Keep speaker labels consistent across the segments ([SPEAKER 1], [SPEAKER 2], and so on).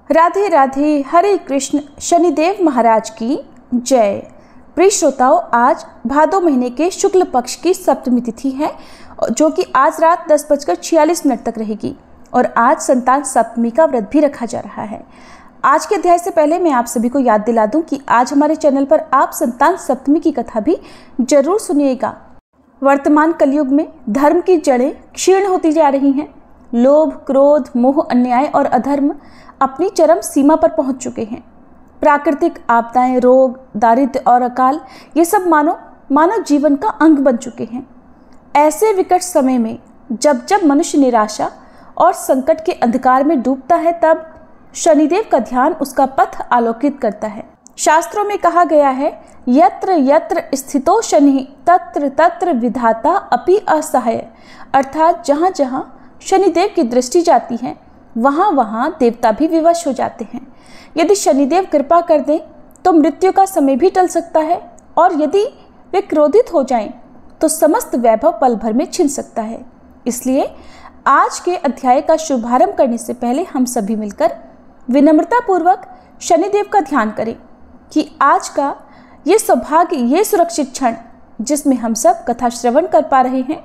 [SPEAKER 1] राधे राधे, हरे कृष्ण, शनिदेव महाराज की जय। प्रिय श्रोताओं, आज भादो महीने के शुक्ल पक्ष की सप्तमी तिथि है जो कि आज रात 10:46 तक रहेगी और आज संतान सप्तमी का व्रत भी रखा जा रहा है। आज के अध्याय से पहले मैं आप सभी को याद दिला दूं कि आज हमारे चैनल पर आप संतान सप्तमी की कथा भी जरूर सुनिएगा। वर्तमान कलयुग में धर्म की जड़ें क्षीण होती जा रही हैं। लोभ, क्रोध, मोह, अन्याय और अधर्म अपनी चरम सीमा पर पहुंच चुके हैं। प्राकृतिक आपदाएं, रोग, दारिद्र्य और अकाल ये सब मानव जीवन का अंग बन चुके हैं। ऐसे विकट समय में जब मनुष्य निराशा और संकट के अंधकार में डूबता है, तब शनिदेव का ध्यान उसका पथ आलोकित करता है। शास्त्रों में कहा गया है, यत्र यत्र स्थितो शनि तत्र तत्र विधाता अपि असहाय, अर्थात जहाँ जहाँ शनिदेव की दृष्टि जाती है वहाँ वहाँ देवता भी विवश हो जाते हैं। यदि शनिदेव कृपा कर दें तो मृत्यु का समय भी टल सकता है और यदि वे क्रोधित हो जाएं तो समस्त वैभव पल भर में छिन सकता है। इसलिए आज के अध्याय का शुभारंभ करने से पहले हम सभी मिलकर विनम्रता पूर्वक शनिदेव का ध्यान करें कि आज का ये सौभाग्य, ये सुरक्षित क्षण जिसमें हम सब कथा श्रवण कर पा रहे हैं,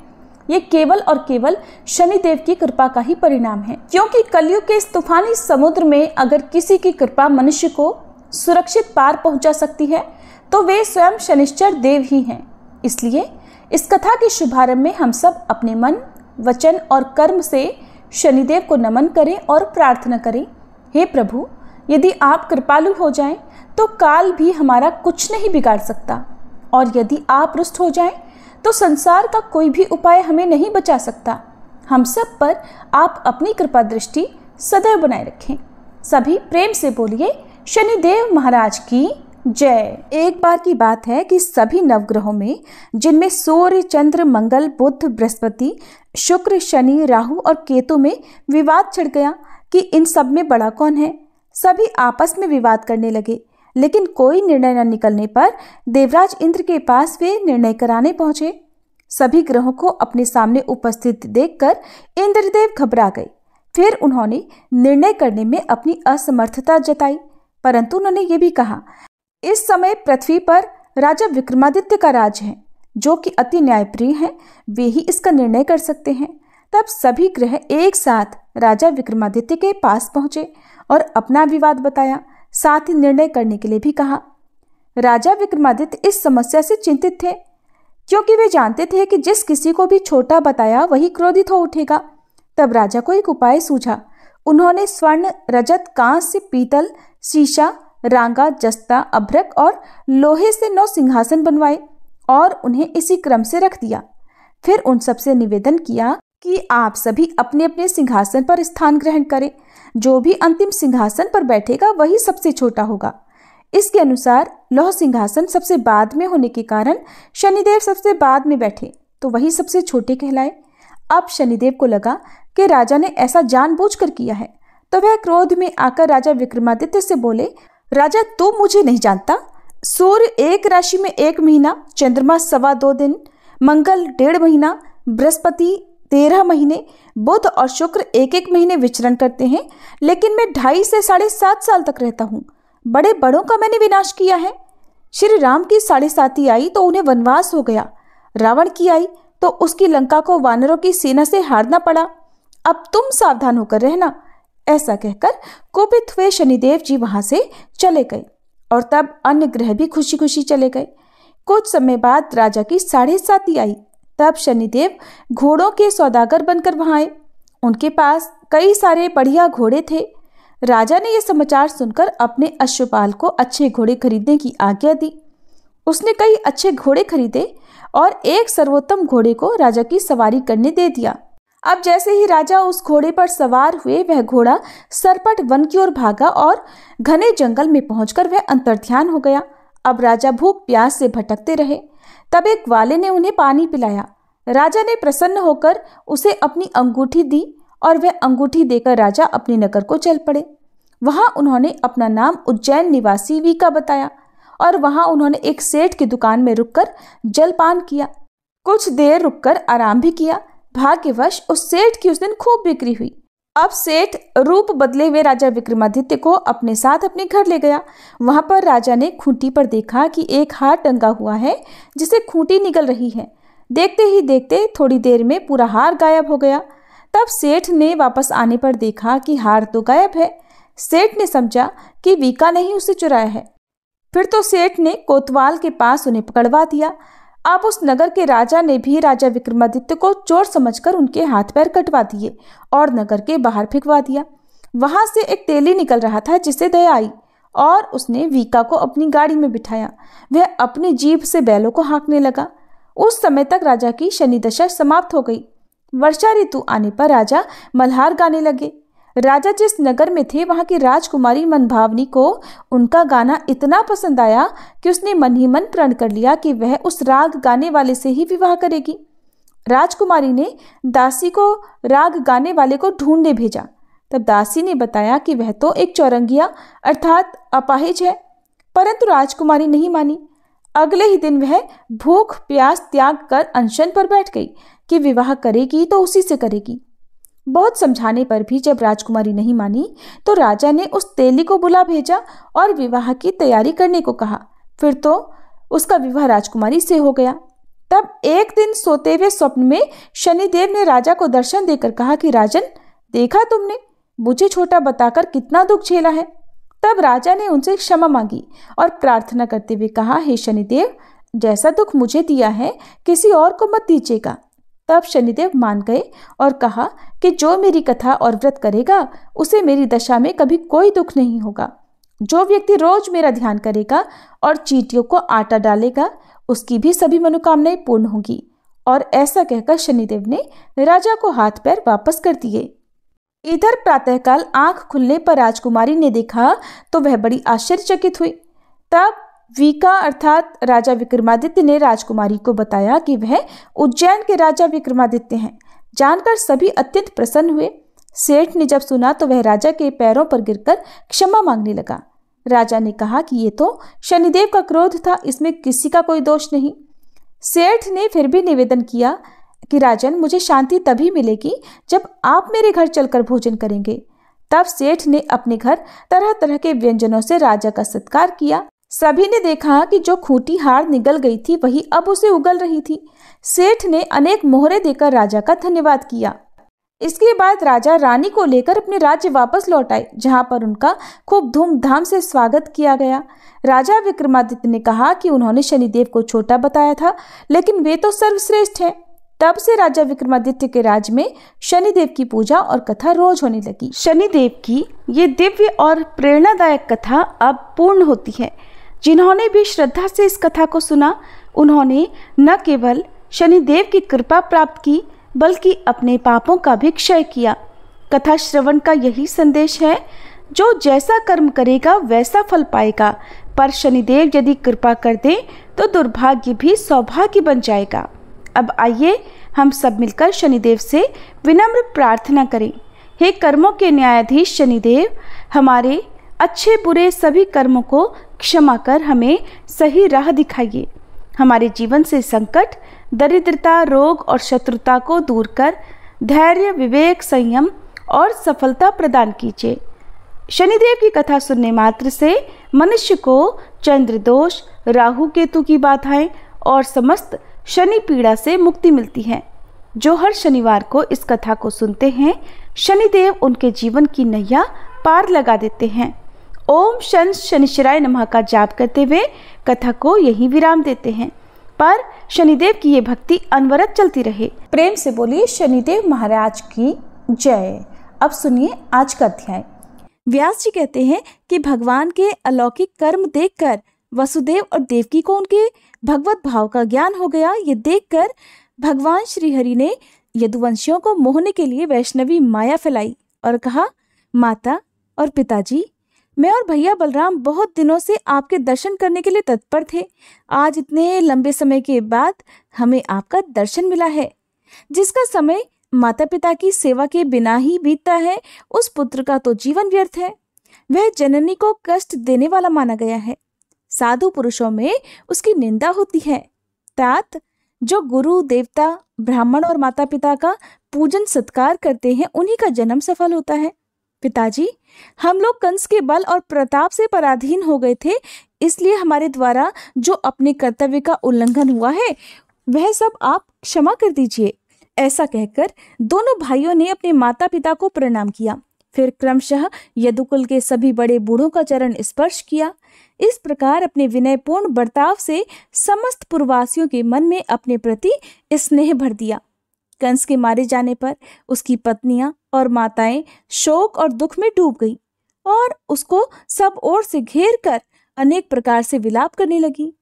[SPEAKER 1] ये केवल और केवल शनिदेव की कृपा का ही परिणाम है। क्योंकि कलयुग के इस तूफानी समुद्र में अगर किसी की कृपा मनुष्य को सुरक्षित पार पहुंचा सकती है तो वे स्वयं शनिश्चर देव ही हैं। इसलिए इस कथा के शुभारंभ में हम सब अपने मन, वचन और कर्म से शनिदेव को नमन करें और प्रार्थना करें, हे प्रभु, यदि आप कृपालु हो जाएं तो काल भी हमारा कुछ नहीं बिगाड़ सकता, और यदि आप रुष्ट हो जाएं तो संसार का कोई भी उपाय हमें नहीं बचा सकता। हम सब पर आप अपनी कृपा दृष्टि सदैव बनाए रखें। सभी प्रेम से बोलिए, शनिदेव महाराज की जय। एक बार की बात है कि सभी नवग्रहों में, जिनमें सूर्य, चंद्र, मंगल, बुध, बृहस्पति, शुक्र, शनि, राहु और केतु में विवाद छिड़ गया कि इन सब में बड़ा कौन है। सभी आपस में विवाद करने लगे, लेकिन कोई निर्णय न निकलने पर देवराज इंद्र के पास वे निर्णय कराने पहुंचे। सभी ग्रहों को अपने सामने उपस्थित देखकर इंद्रदेव घबरा गए। फिर उन्होंने निर्णय करने में अपनी असमर्थता जताई, परंतु उन्होंने ये भी कहा, इस समय पृथ्वी पर राजा विक्रमादित्य का राज है, जो कि अति न्यायप्रिय है, वे ही इसका निर्णय कर सकते हैं। तब सभी ग्रह एक साथ राजा विक्रमादित्य के पास पहुंचे और अपना विवाद बताया, साथ ही निर्णय करने के लिए भी कहा। राजा विक्रमादित्य इस समस्या से चिंतित थे, क्योंकि वे जानते थे कि जिस किसी को भी छोटा बताया वही क्रोधित हो उठेगा। तब राजा को एक उपाय सूझा। उन्होंने स्वर्ण, रजत, कांस्य, पीतल, शीशा, रांगा, जस्ता, अभ्रक और लोहे से 9 सिंहासन बनवाए और उन्हें इसी क्रम से रख दिया। फिर उन सबसे निवेदन किया कि आप सभी अपने अपने सिंहासन पर स्थान ग्रहण करें। जो भी अंतिम सिंहासन पर बैठेगा वही सबसे छोटा होगा। इसके अनुसार लौह सिंहासन सबसे बाद में होने के कारण शनिदेव सबसे बाद में बैठे तो वही सबसे छोटे कहलाए। अब शनिदेव को लगा कि राजा ने ऐसा जानबूझकर किया है, तो वह क्रोध में आकर राजा विक्रमादित्य से बोले, राजा, तू मुझे नहीं जानता। सूर्य 1 राशि में 1 महीना, चंद्रमा 2.25 दिन, मंगल 1.5 महीना, बृहस्पति 13 महीने, बुध और शुक्र 1-1 महीने विचरण करते हैं, लेकिन मैं 2.5 से 7.5 साल तक रहता हूँ। बड़े बड़ों का मैंने विनाश किया है। श्री राम की 7.5 आई तो उन्हें वनवास हो गया। रावण की आई तो उसकी लंका को वानरों की सेना से हारना पड़ा। अब तुम सावधान होकर रहना। ऐसा कहकर कोपित हुए शनिदेव जी वहां से चले गए और तब अन्य ग्रह भी खुशी खुशी चले गए। कुछ समय बाद राजा की 7.5 आई। तब शनिदेव घोड़ों के सौदागर बनकर वहां आए। उनके पास कई सारे बढ़िया घोड़े थे। राजा ने यह समाचार सुनकर अपने अश्वपाल को अच्छे घोड़े खरीदने की आज्ञा दी। उसने कई अच्छे घोड़े खरीदे और एक सर्वोत्तम घोड़े को राजा की सवारी करने दे दिया। अब जैसे ही राजा उस घोड़े पर सवार हुए, वह घोड़ा सरपट वन की ओर भागा और घने जंगल में पहुंचकर वह अंतर्ध्यान हो गया। अब राजा भूख प्यास से भटकते रहे। तब एक ग्वाले ने उन्हें पानी पिलाया। राजा ने प्रसन्न होकर उसे अपनी अंगूठी दी और वह अंगूठी देकर राजा अपने नगर को चल पड़े। वहां उन्होंने अपना नाम उज्जैन निवासी वीका बताया और वहां उन्होंने एक सेठ की दुकान में रुककर जलपान किया। कुछ देर रुककर आराम भी किया। भाग्यवश उस सेठ की उस दिन खूब बिक्री हुई। अब सेठ रूप बदले हुए राजा विक्रमादित्य को अपने साथ अपने घर ले गया। वहां पर राजा ने खूंटी पर देखा कि एक हार टंगा हुआ है जिसे खूंटी निगल रही है। देखते ही देखते थोड़ी देर में पूरा हार गायब हो गया। तब सेठ ने वापस आने पर देखा कि हार तो गायब है। सेठ ने समझा कि वीका ने ही उसे चुराया है। फिर तो सेठ ने कोतवाल के पास उन्हें पकड़वा दिया। अब उस नगर के राजा ने भी राजा विक्रमादित्य को चोर समझकर उनके हाथ पैर कटवा दिए और नगर के बाहर फेंकवा दिया। वहां से एक तेली निकल रहा था जिसे दया आई और उसने वीका को अपनी गाड़ी में बिठाया। वह अपनी जीभ से बैलों को हाँकने लगा। उस समय तक राजा की शनि दशा समाप्त हो गई। वर्षा ऋतु आने पर राजा मल्हार गाने लगे। राजा जिस नगर में थे वहां की राजकुमारी मनभावनी को उनका गाना इतना पसंद आया कि उसने मन ही मन प्रण कर लिया कि वह उस राग गाने वाले से ही विवाह करेगी। राजकुमारी ने दासी को राग गाने वाले को ढूंढने भेजा। तब दासी ने बताया कि वह तो एक चौरंगिया अर्थात अपाहिज है, परंतु राजकुमारी नहीं मानी। अगले ही दिन वह भूख प्यास त्याग कर अनशन पर बैठ गई कि विवाह करेगी तो उसी से करेगी। बहुत समझाने पर भी जब राजकुमारी नहीं मानी तो राजा ने उस तेली को बुला भेजा और विवाह की तैयारी करने को कहा। फिर तो उसका विवाह राजकुमारी से हो गया। तब एक दिन सोते हुए स्वप्न में शनिदेव ने राजा को दर्शन देकर कहा कि राजन, देखा तुमने मुझे छोटा बताकर कितना दुख झेला है। तब राजा ने उनसे क्षमा मांगी और प्रार्थना करते हुए कहा, हे शनिदेव, जैसा दुख मुझे दिया है किसी और को मत दीजिएगा। तब शनिदेव मान गए और कहा कि जो मेरी कथा और व्रत करेगा उसे मेरी दशा में कभी कोई दुख नहीं होगा। जो व्यक्ति रोज मेरा ध्यान करेगा और चींटियों को आटा डालेगा उसकी भी सभी मनोकामनाएं पूर्ण होंगी। और ऐसा कहकर शनिदेव ने राजा को हाथ पैर वापस कर दिए। इधर प्रातःकाल आंख खुलने पर राजकुमारी ने देखा तो वह बड़ी आश्चर्यचकित हुई। तब वीका अर्थात राजा विक्रमादित्य ने राजकुमारी को बताया कि वह उज्जैन के राजा विक्रमादित्य हैं। जानकर सभी अत्यंत प्रसन्न हुए। सेठ ने जब सुना तो वह राजा के पैरों पर गिरकर क्षमा मांगने लगा। राजा ने कहा कि ये तो शनिदेव का क्रोध था, इसमें किसी का कोई दोष नहीं। सेठ ने फिर भी निवेदन किया कि राजन, मुझे शांति तभी मिलेगी जब आप मेरे घर चलकर भोजन करेंगे। तब सेठ ने अपने घर तरह तरह के व्यंजनों से राजा का सत्कार किया। सभी ने देखा कि जो खूंटी हार निगल गई थी वही अब उसे उगल रही थी। सेठ ने अनेक मोहरे देकर राजा का धन्यवाद किया। इसके बाद राजा रानी को लेकर अपने राज्य वापस लौट आए, जहां पर उनका खूब धूमधाम से स्वागत किया गया। राजा विक्रमादित्य ने कहा कि उन्होंने शनिदेव को छोटा बताया था, लेकिन वे तो सर्वश्रेष्ठ हैं। तब से राजा विक्रमादित्य के राज्य में शनिदेव की पूजा और कथा रोज होने लगी। शनिदेव की ये दिव्य और प्रेरणादायक कथा अब पूर्ण होती है। जिन्होंने भी श्रद्धा से इस कथा को सुना उन्होंने न केवल शनिदेव की कृपा प्राप्त की बल्कि अपने पापों का भी क्षय किया। कथा श्रवण का यही संदेश है, जो जैसा कर्म करेगा वैसा फल पाएगा, पर शनिदेव यदि कृपा कर दे तो दुर्भाग्य भी सौभाग्य बन जाएगा। अब आइए हम सब मिलकर शनिदेव से विनम्र प्रार्थना करें। हे कर्मों के न्यायाधीश शनिदेव, हमारे अच्छे बुरे सभी कर्मों को क्षमा कर हमें सही राह दिखाइए। हमारे जीवन से संकट, दरिद्रता, रोग और शत्रुता को दूर कर धैर्य, विवेक, संयम और सफलता प्रदान कीजिए। शनिदेव की कथा सुनने मात्र से मनुष्य को चंद्र दोष, राहु केतु की बाधाएं और समस्त शनि पीड़ा से मुक्ति मिलती है। जो हर शनिवार को इस कथा को सुनते हैं, शनिदेव उनके जीवन की नैया पार लगा देते हैं। ओम शन शनिश्चराय नमः का जाप करते हुए कथा को यही विराम देते हैं, पर शनिदेव की ये भक्ति अनवरत चलती रहे।
[SPEAKER 2] प्रेम से बोलिए शनिदेव महाराज की जय। अब सुनिए आज का अध्याय।
[SPEAKER 1] व्यास जी कहते हैं कि भगवान के अलौकिक कर्म देखकर वसुदेव और देवकी को उनके भगवत भाव का ज्ञान हो गया। ये देखकर भगवान श्री हरि ने यदुवंशियों को मोहने के लिए वैष्णवी माया फैलाई और कहा, माता और पिताजी, मैं और भैया बलराम बहुत दिनों से आपके दर्शन करने के लिए तत्पर थे। आज इतने लंबे समय के बाद हमें आपका दर्शन मिला है। जिसका समय माता पिता की सेवा के बिना ही बीतता है, उस पुत्र का तो जीवन व्यर्थ है। वह जननी को कष्ट देने वाला माना गया है। साधु पुरुषों में उसकी निंदा होती है। तात जो गुरु, देवता, ब्राह्मण और माता पिता का पूजन सत्कार करते हैं उन्हीं का जन्म सफल होता है। पिताजी, हम लोग कंस के बल और प्रताप से पराधीन हो गए थे, इसलिए हमारे द्वारा जो अपने कर्तव्य का उल्लंघन हुआ है वह सब आप क्षमा कर दीजिए। ऐसा कहकर दोनों भाइयों ने अपने माता पिता को प्रणाम किया। फिर क्रमशः यदुकुल के सभी बड़े बूढ़ों का चरण स्पर्श किया। इस प्रकार अपने विनयपूर्ण बर्ताव से समस्त पुरवासियों के मन में अपने प्रति स्नेह भर दिया। कंस के मारे जाने पर उसकी पत्नियां और माताएं शोक और दुख में डूब गई और उसको सब ओर से घेर कर अनेक प्रकार से विलाप करने लगी।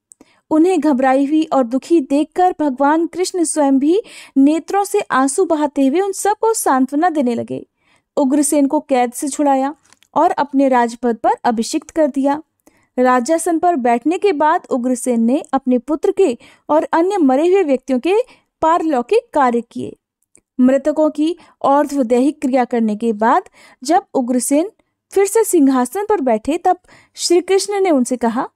[SPEAKER 1] उन्हें घबराई हुई और दुखी देखकर भगवान कृष्ण स्वयं भी नेत्रों से आंसू बहाते हुए उन सबको सांत्वना देने लगे। उग्रसेन को कैद से छुड़ाया और अपने राजपद पर अभिषिक्त कर दिया। राजासन पर बैठने के बाद उग्रसेन ने अपने पुत्र के और अन्य मरे हुए व्यक्तियों के पारलौकिक कार्य किए। मृतकों की और्ध्वदैहिक क्रिया करने के बाद जब उग्रसेन फिर से सिंहासन पर बैठे तब श्री कृष्ण ने उनसे कहा,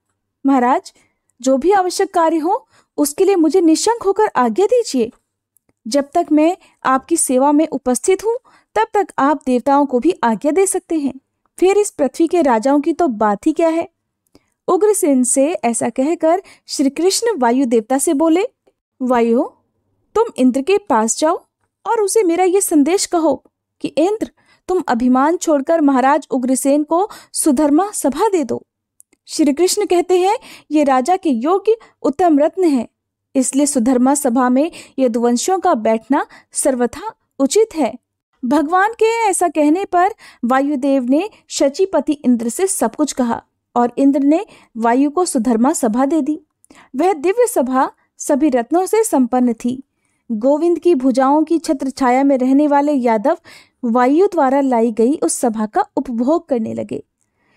[SPEAKER 1] महाराज, जो भी आवश्यक कार्य हो उसके लिए मुझे निशंक होकर आज्ञा दीजिए। जब तक मैं आपकी सेवा में उपस्थित हूँ तब तक आप देवताओं को भी आज्ञा दे सकते हैं, फिर इस पृथ्वी के राजाओं की तो बात ही क्या है। उग्रसेन से ऐसा कहकर श्री कृष्ण वायु देवता से बोले, वायु, तुम इंद्र के पास जाओ और उसे मेरा ये संदेश कहो कि इंद्र, तुम अभिमान छोड़कर महाराज उग्रसेन को सुधर्मा सभा दे दो। श्री कृष्ण कहते हैं, ये राजा के योग्य उत्तम रत्न है, इसलिए सुधर्मा सभा में यदुवंशियों का बैठना सर्वथा उचित है। भगवान के ऐसा कहने पर वायुदेव ने शचीपति इंद्र से सब कुछ कहा और इंद्र ने वायु को सुधर्मा सभा दे दी। वह दिव्य सभा सभी रत्नों से संपन्न थी। गोविंद की भुजाओं की छत्र छाया में रहने वाले यादव वायु द्वारा लाई गई उस सभा का उपभोग करने लगे।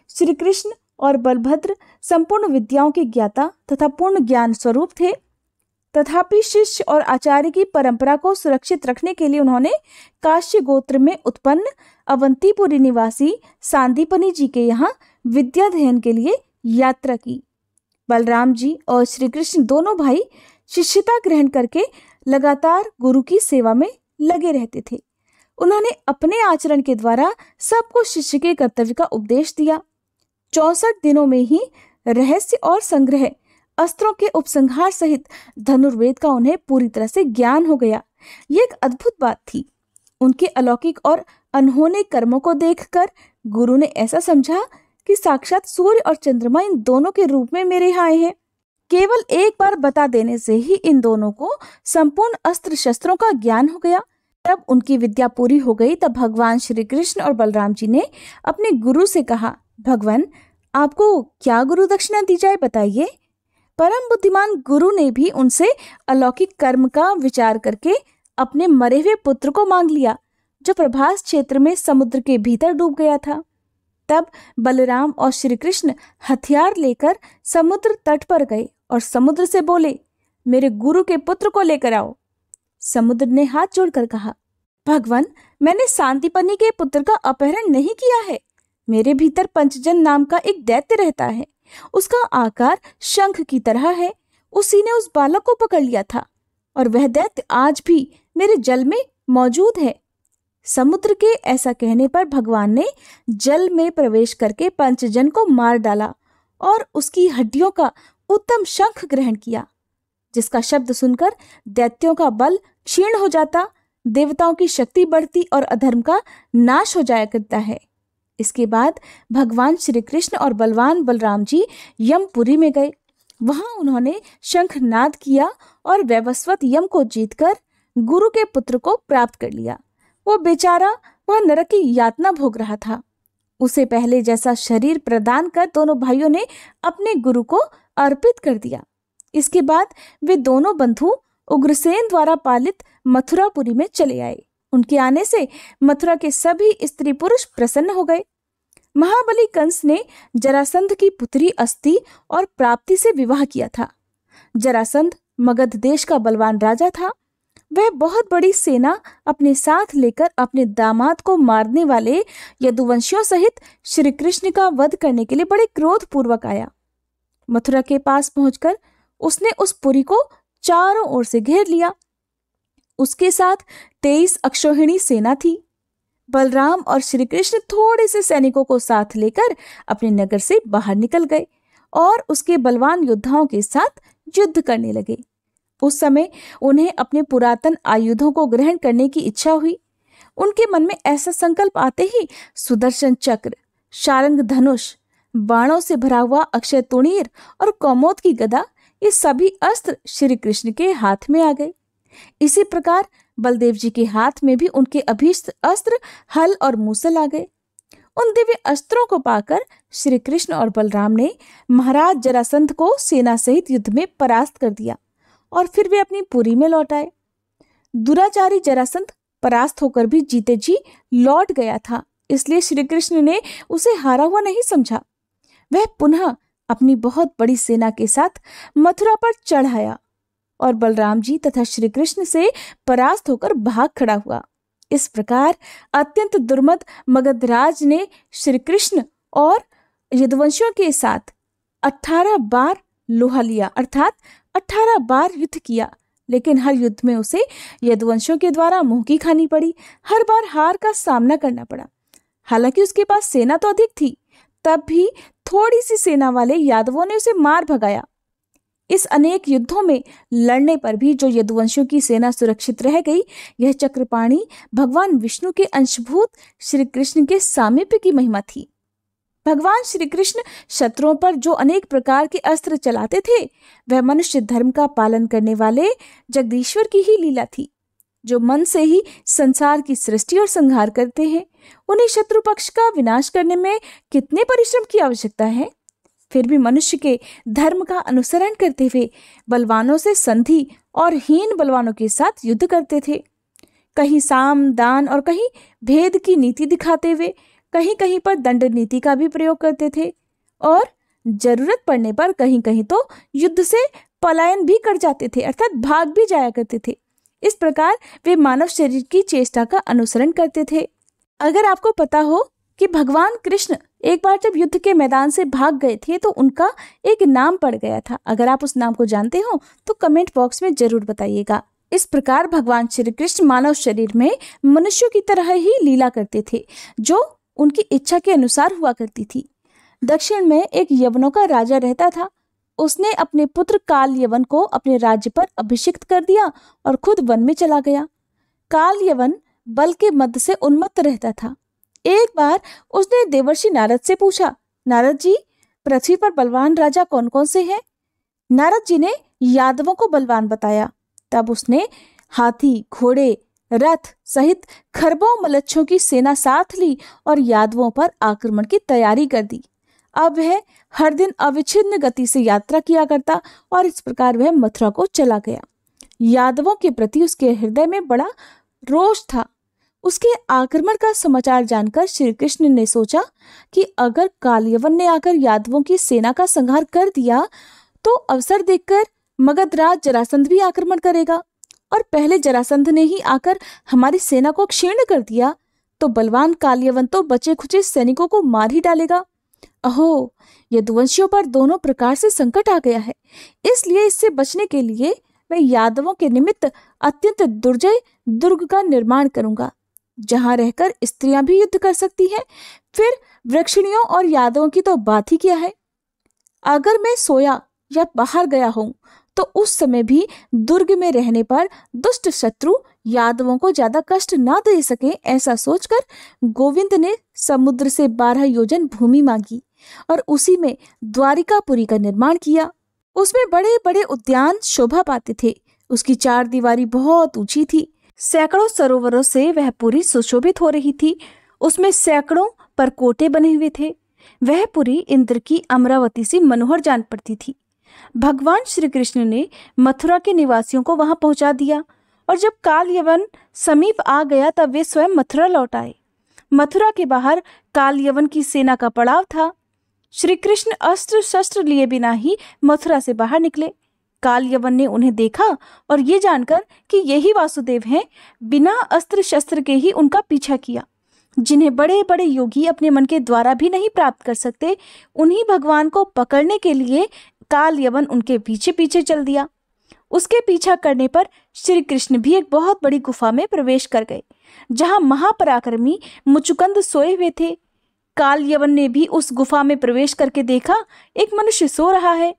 [SPEAKER 1] श्री कृष्ण और बलभद्र संपूर्ण विद्याओं के ज्ञाता तथा पूर्ण ज्ञान स्वरूप थे। तथापि शिष्य और आचार्य की परंपरा को सुरक्षित रखने के लिए उन्होंने काश्य गोत्र में उत्पन्न अवंतीपुरी निवासी सांदीपनि जी के यहाँ विद्याध्ययन के लिए यात्रा की। बलराम जी और श्री कृष्ण दोनों भाई शिष्यता ग्रहण करके लगातार गुरु की सेवा में लगे रहते थे। उन्होंने अपने आचरण के द्वारा सबको शिष्य के कर्तव्य का उपदेश दिया। 64 दिनों में ही रहस्य और संग्रह, अस्त्रों के उपसंहार सहित धनुर्वेद का उन्हें पूरी तरह से ज्ञान हो गया। ये एक अद्भुत बात थी। उनके अलौकिक और अनहोने कर्मों को देखकर गुरु ने ऐसा समझा कि साक्षात सूर्य और चंद्रमा इन दोनों के रूप में मेरे यहाँ आए हैं। केवल एक बार बता देने से ही इन दोनों को संपूर्ण अस्त्र शस्त्रों का ज्ञान हो गया। तब उनकी विद्या पूरी हो गई तब भगवान श्री कृष्ण और बलराम जी ने अपने गुरु से कहा, भगवान, आपको क्या गुरु दक्षिणा दी जाए बताइए। परम बुद्धिमान गुरु ने भी उनसे अलौकिक कर्म का विचार करके अपने मरे हुए पुत्र को मांग लिया, जो प्रभास क्षेत्र में समुद्र के भीतर डूब गया था। तब बलराम और श्री कृष्ण हथियार लेकर समुद्र तट पर गए और समुद्र से बोले, मेरे गुरु के पुत्र को लेकर आओ। समुद्र ने हाथ जोड़कर कहा, भगवान, मैंने सांदीपनि के पुत्र का अपहरण नहीं किया है। मेरे भीतर पंचजन नाम का एक दैत्य रहता है। उसका आकार शंख की तरह है। उसी ने उस बालक को पकड़ लिया था और वह दैत्य आज भी मेरे जल में मौजूद है। समुद्र के ऐसा कहने पर भगवान ने जल में प्रवेश करके पंचजन को मार डाला और उसकी हड्डियों का उत्तम शंख ग्रहण किया, जिसका शब्द सुनकर दैत्यों का बल क्षीण हो जाता, देवताओं की शक्ति बढ़ती और अधर्म का नाश हो जाया करता है। इसके बाद भगवान श्री कृष्ण और बलवान बलराम जी यमपुरी में गए। वहां उन्होंने शंखनाद किया और वैवस्वत यम को जीतकर गुरु के पुत्र को प्राप्त कर लिया। वो बेचारा वह नरक की यातना भोग रहा था। उसे पहले जैसा शरीर प्रदान कर दोनों भाइयों ने अपने गुरु को अर्पित कर दिया। इसके बाद वे दोनों बंधु उग्रसेन द्वारा पालित मथुरापुरी में चले आए। उनके आने से मथुरा के सभी स्त्री पुरुष प्रसन्न हो गए। महाबली कंस ने जरासंध की पुत्री अस्ति और प्राप्ति से विवाह किया था। जरासंध मगध देश का बलवान राजा था। वह बहुत बड़ी सेना अपने साथ लेकर अपने दामाद को मारने वाले यदुवंशियों सहित श्री कृष्ण का वध करने के लिए बड़े क्रोध पूर्वक आया। मथुरा के पास पहुंचकर उसने उस पुरी को चारों ओर से घेर लिया। उसके साथ 23 अक्षौहिणी सेना थी। बलराम और श्री कृष्ण थोड़े से सैनिकों को साथ लेकर अपने नगर से बाहर निकल गए और उसके बलवान योद्धाओं के साथ युद्ध करने लगे। उस समय उन्हें अपने पुरातन आयुधों को ग्रहण करने की इच्छा हुई। उनके मन में ऐसा संकल्प आते ही सुदर्शन चक्र, शारंग धनुष, बाणों से भरा हुआ अक्षय तुणीर और कौमोद की गदा, ये सभी अस्त्र श्री कृष्ण के हाथ में आ गए। इसी प्रकार बलदेव जी के हाथ में भी उनके अभीष्ट अस्त्र हल और मूसल आ गए। उन दिव्य अस्त्रों को पाकर श्री कृष्ण और बलराम ने महाराज जरासंध को सेना सहित युद्ध में परास्त कर दिया और फिर वे अपनी पुरी में लौट आए। दुराचारी जरासंध परास्त होकर भी जीते जी लौट गया था, इसलिए श्री कृष्ण ने उसे हारा हुआ नहीं समझा। वह पुनः अपनी बहुत बड़ी सेना के साथ मथुरा पर चढ़ आया और बलराम जी तथा श्री कृष्ण से परास्त होकर भाग खड़ा हुआ। इस प्रकार अत्यंत दुर्मद मगधराज ने श्री कृष्ण और यदुवंशियों के साथ 18 बार लोहा लिया, अर्थात 18 बार युद्ध किया, लेकिन हर युद्ध में उसे यदुवंशियों के द्वारा मुंह की खानी पड़ी, हर बार हार का सामना करना पड़ा। हालांकि उसके पास सेना तो अधिक थी, तब भी थोड़ी सी सेना वाले यादवों ने उसे मार भगाया। इस अनेक युद्धों में लड़ने पर भी जो यदुवंशियों की सेना सुरक्षित रह गई, यह चक्रपाणी भगवान विष्णु के अंशभूत श्री कृष्ण के सामीप्य की महिमा थी। भगवान श्री कृष्ण शत्रुओं पर जो अनेक प्रकार के अस्त्र चलाते थे, वह मनुष्य धर्म का पालन करने वाले जगदीश्वर की ही लीला थी, जो मन से ही संसार की सृष्टि और संहार करते हैं। उन्हें शत्रु पक्ष का विनाश करने में कितने परिश्रम की आवश्यकता है। फिर भी मनुष्य के धर्म का अनुसरण करते हुए बलवानों से संधि और हीन बलवानों के साथ युद्ध करते थे। कहीं साम दान और कहीं भेद की नीति दिखाते हुए कहीं कहीं पर दंड नीति का भी प्रयोग करते थे और जरूरत पड़ने पर कहीं कहीं तो युद्ध से पलायन भी कर जाते थे, अर्थात भाग भी जाया करते थे। इस प्रकार वे मानव शरीर की चेष्टा का अनुसरण करते थे। अगर आपको पता हो कि भगवान कृष्ण एक बार जब युद्ध के मैदान से भाग गए थे तो उनका एक नाम पड़ गया था, अगर आप उस नाम को जानते हो तो कमेंट बॉक्स में जरूर बताइएगा। इस प्रकार भगवान श्री कृष्ण मानव शरीर में मनुष्यों की तरह ही लीला करते थे, जो उनकी इच्छा के अनुसार हुआ करती थी। दक्षिण में एक यवनों का राजा रहता था। उसने अपने पुत्र काल यवन को अपने राज्य पर अभिषिक्त कर दिया और खुद वन में चला गया। काल यवन बल के मद से उन्मत्त रहता था। एक बार उसने देवर्षि नारद से पूछा, नारद जी, पृथ्वी पर बलवान राजा कौन कौन से हैं? नारद जी ने यादवों को बलवान बताया। तब उसने हाथी, घोड़े, रथ सहित खरबों मलच्छों की सेना साथ ली और यादवों पर आक्रमण की तैयारी कर दी। अब वह हर दिन अविच्छिन्न गति से यात्रा किया करता और इस प्रकार वह मथुरा को चला गया। यादवों के प्रति उसके हृदय में बड़ा रोष था। उसके आक्रमण का समाचार जानकर श्री कृष्ण ने सोचा कि अगर कालयवन ने आकर यादवों की सेना का संहार कर दिया तो अवसर देखकर मगधराज जरासंध भी आक्रमण करेगा, और पहले जरासंध ने ही आकर हमारी सेना को क्षीण कर दिया तो बलवान कालयवन तो बचे खुचे सैनिकों को मार ही डालेगा। अहो, यदुवंशियों पर दोनों प्रकार से संकट आ गया है। इसलिए इससे बचने के लिए मैं यादवों के निमित्त अत्यंत दुर्जय दुर्ग का निर्माण करूंगा, जहां रहकर स्त्रियां भी युद्ध कर सकती हैं। फिर वृक्षणियों और यादवों की तो बात ही क्या है। अगर मैं सोया या बाहर गया हूं तो उस समय भी दुर्ग में रहने पर दुष्ट शत्रु यादवों को ज्यादा कष्ट ना दे सके, ऐसा सोचकर गोविंद ने समुद्र से 12 योजन भूमि मांगी और उसी में द्वारिकापुरी का निर्माण किया। उसमें बड़े बड़े उद्यान शोभा पाते थे। उसकी 4 दीवारी बहुत ऊंची थी। सैकड़ों सरोवरों से वह पुरी सुशोभित हो रही थी। उसमें सैकड़ों परकोटे बने हुए थे। वह पुरी इंद्र की अमरावती सी मनोहर जान पड़ती थी। भगवान श्री कृष्ण ने मथुरा के निवासियों को वहां पहुंचा दिया और जब काल यवन समीप आ गया तब वे स्वयं मथुरा लौट आए। मथुरा के बाहर काल यवन की सेना का पड़ाव था। श्री कृष्ण अस्त्र शस्त्र लिए बिना ही मथुरा से बाहर निकले। काल यवन ने उन्हें देखा और ये जानकर कि यही वासुदेव हैं, बिना अस्त्र शस्त्र के ही उनका पीछा किया। जिन्हें बड़े बड़े योगी अपने मन के द्वारा भी नहीं प्राप्त कर सकते, उन्हीं भगवान को पकड़ने के लिए काल यवन उनके पीछे पीछे चल दिया। उसके पीछा करने पर श्री कृष्ण भी एक बहुत बड़ी गुफा में प्रवेश कर गए, जहां महापराक्रमी मुचुकुंद सोए हुए थे। काल यवन ने भी उस गुफा में प्रवेश करके देखा एक मनुष्य सो रहा है।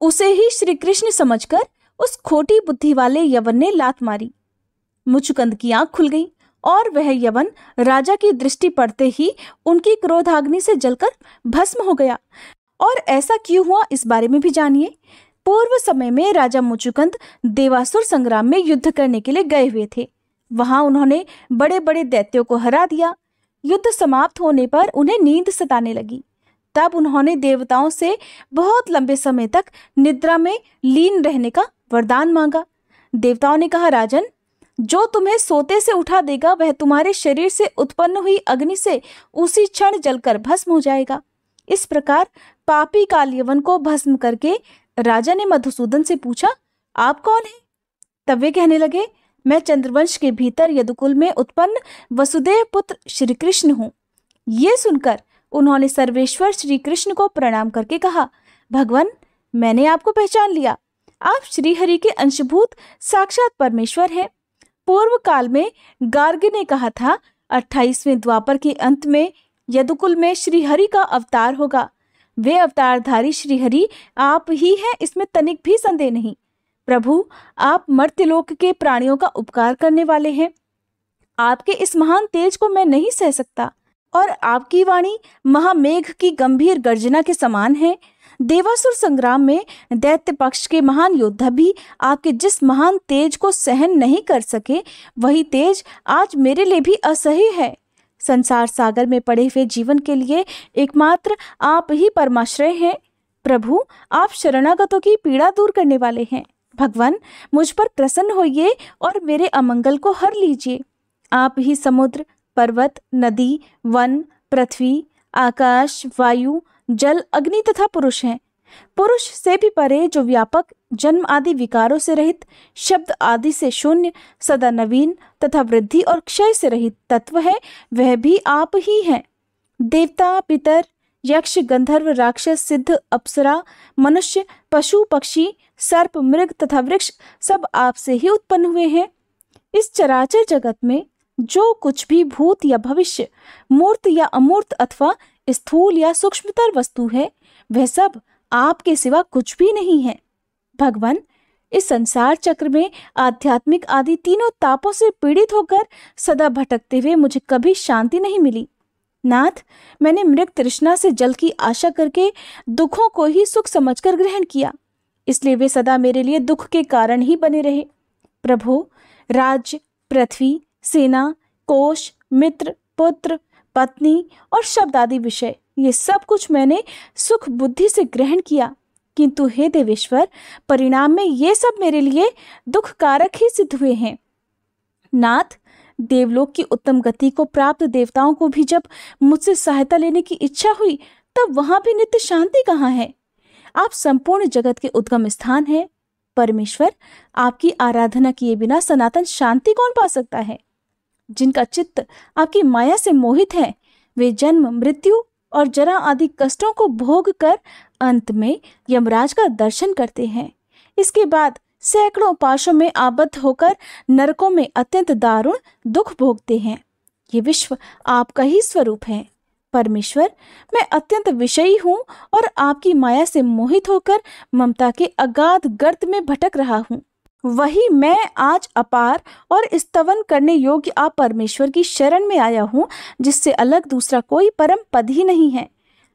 [SPEAKER 1] उसे ही श्री कृष्ण समझकर उस खोटी बुद्धि वाले यवन ने लात मारी। मुचुकुंद की आंख खुल गई और वह यवन राजा की दृष्टि पड़ते ही उनकी क्रोधाग्नि से जलकर भस्म हो गया। और ऐसा क्यों हुआ, इस बारे में भी जानिए। पूर्व समय में राजा मुचुकुंद देवासुर संग्राम में युद्ध करने के लिए गए हुए थे। वहां उन्होंने बड़े बड़े दैत्यों को हरा दिया। युद्ध समाप्त होने पर उन्हें नींद सताने लगी। तब उन्होंने देवताओं से बहुत लंबे समय तक निद्रा में लीन रहने का वरदान मांगा। देवताओं ने कहा, राजन, जो तुम्हें सोते से उठा देगा वह तुम्हारे शरीर से उत्पन्न हुई अग्नि से उसी क्षण जलकर भस्म हो जाएगा। इस प्रकार पापी कालयवन को भस्म करके राजा ने मधुसूदन से पूछा, आप कौन हैं? तब वे कहने लगे, मैं चंद्रवंश के भीतर यदुकुल में उत्पन्न वसुदेव पुत्र श्री कृष्ण हूँ। ये सुनकर उन्होंने सर्वेश्वर श्री कृष्ण को प्रणाम करके कहा, भगवान, मैंने आपको पहचान लिया। आप श्रीहरि के अंशभूत साक्षात परमेश्वर हैं। पूर्व काल में गार्ग ने कहा था 28वें द्वापर के अंत में यदुकुल में श्रीहरि का अवतार होगा। वे अवतारधारी श्रीहरि आप ही हैं, इसमें तनिक भी संदेह नहीं। प्रभु, आप मर्त्यलोक के प्राणियों का उपकार करने वाले हैं। आपके इस महान तेज को मैं नहीं सह सकता और आपकी वाणी महामेघ की गंभीर गर्जना के समान है। देवासुर संग्राम में दैत्य पक्ष के महान योद्धा भी आपके जिस महान तेज को सहन नहीं कर सके, वही तेज आज मेरे लिए भी असह्य है। संसार सागर में पड़े हुए जीवन के लिए एकमात्र आप ही परमाश्रय हैं। प्रभु, आप शरणागतों की पीड़ा दूर करने वाले हैं। भगवान, मुझ पर प्रसन्न होइए और मेरे अमंगल को हर लीजिए। आप ही समुद्र, पर्वत, नदी, वन, पृथ्वी, आकाश, वायु, जल, अग्नि तथा पुरुष हैं। पुरुष से भी परे जो व्यापक, जन्म आदि विकारों से रहित, शब्द आदि से शून्य, सदा नवीन तथा वृद्धि और क्षय से रहित तत्व है, वह भी आप ही हैं। देवता, पितर, यक्ष, गंधर्व, राक्षस, सिद्ध, अप्सरा, मनुष्य, पशु, पक्षी, सर्प, मृग तथा वृक्ष सब आपसे ही उत्पन्न हुए हैं। इस चराचर जगत में जो कुछ भी भूत या भविष्य, मूर्त या अमूर्त अथवा स्थूल या सूक्ष्मतर वस्तु है, वह सब आपके सिवा कुछ भी नहीं है। भगवान, इस संसार चक्र में आध्यात्मिक आदि तीनों तापों से पीड़ित होकर सदा भटकते हुए मुझे कभी शांति नहीं मिली। नाथ, मैंने मृग तृष्णा से जल की आशा करके दुखों को ही सुख समझकर ग्रहण किया, इसलिए वे सदा मेरे लिए दुख के कारण ही बने रहे। प्रभु, राज्य, पृथ्वी, सेना, कोश, मित्र, पुत्र, पत्नी और शब्द आदि विषय, ये सब कुछ मैंने सुख बुद्धि से ग्रहण किया, किंतु हे देवेश्वर, परिणाम में ये सब मेरे लिए दुख कारक ही सिद्ध हुए हैं। नाथ, देवलोक की उत्तम गति को प्राप्त देवताओं को भी जब मुझसे सहायता लेने की इच्छा हुई, तब वहां भी नित्य शांति कहाँ है? आप संपूर्ण जगत के उद्गम स्थान हैं। परमेश्वर, आपकी आराधना किए बिना सनातन शांति कौन पा सकता है? जिनका चित्त आपकी माया से मोहित है, वे जन्म, मृत्यु और जरा आदि कष्टों को भोग कर अंत में यमराज का दर्शन करते हैं। इसके बाद सैकड़ों पाशों में आबद्ध होकर नरकों में अत्यंत दारुण दुख भोगते हैं। ये विश्व आपका ही स्वरूप है। परमेश्वर, मैं अत्यंत विषयी हूँ और आपकी माया से मोहित होकर ममता के अगाध गर्त में भटक रहा हूँ। वही मैं आज अपार और स्तवन करने योग्य आप परमेश्वर की शरण में आया हूँ, जिससे अलग दूसरा कोई परम पद ही नहीं है।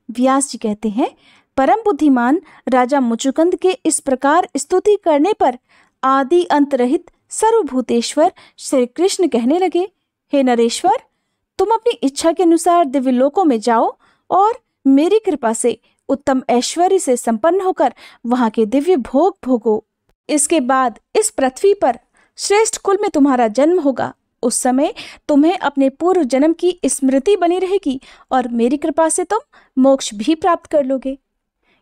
[SPEAKER 1] व्यास जी कहते हैं, परम बुद्धिमान राजा मुचुकुंद के इस प्रकार स्तुति करने पर आदि अंत रहित सर्वभूतेश्वर श्री कृष्ण कहने लगे, हे नरेश्वर, तुम अपनी इच्छा के अनुसार दिव्य लोकों में जाओ और मेरी कृपा से उत्तम ऐश्वर्य से संपन्न होकर वहां के दिव्य भोग भोगो। इसके बाद इस पृथ्वी पर श्रेष्ठ कुल में तुम्हारा जन्म होगा। उस समय तुम्हें अपने पूर्व जन्म की स्मृति बनी रहेगी और मेरी कृपा से तुम मोक्ष भी प्राप्त कर लोगे।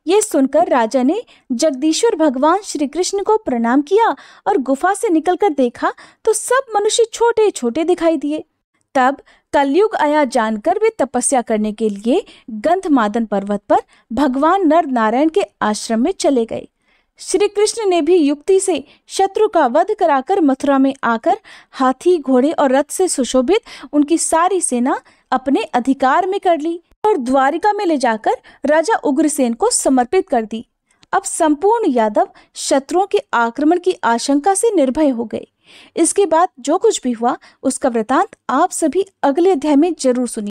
[SPEAKER 1] ये सुनकर राजा ने जगदीश्वर भगवान श्री कृष्ण को प्रणाम किया और गुफा से निकलकर देखा तो सब मनुष्य छोटे छोटे दिखाई दिए। तब कलयुग आया जानकर वे तपस्या करने के लिए गंधमादन पर्वत पर भगवान नर नारायण के आश्रम में चले गए। श्री कृष्ण ने भी युक्ति से शत्रु का वध कराकर मथुरा में आकर हाथी, घोड़े और रथ से सुशोभित उनकी सारी सेना अपने अधिकार में कर ली और द्वारिका में ले जाकर राजा उग्रसेन को समर्पित कर दी। अब संपूर्ण यादव शत्रुओं के आक्रमण की आशंका से निर्भय हो गए। इसके बाद जो कुछ भी हुआ उसका वृतांत आप सभी अगले अध्याय में जरूर सुनिए।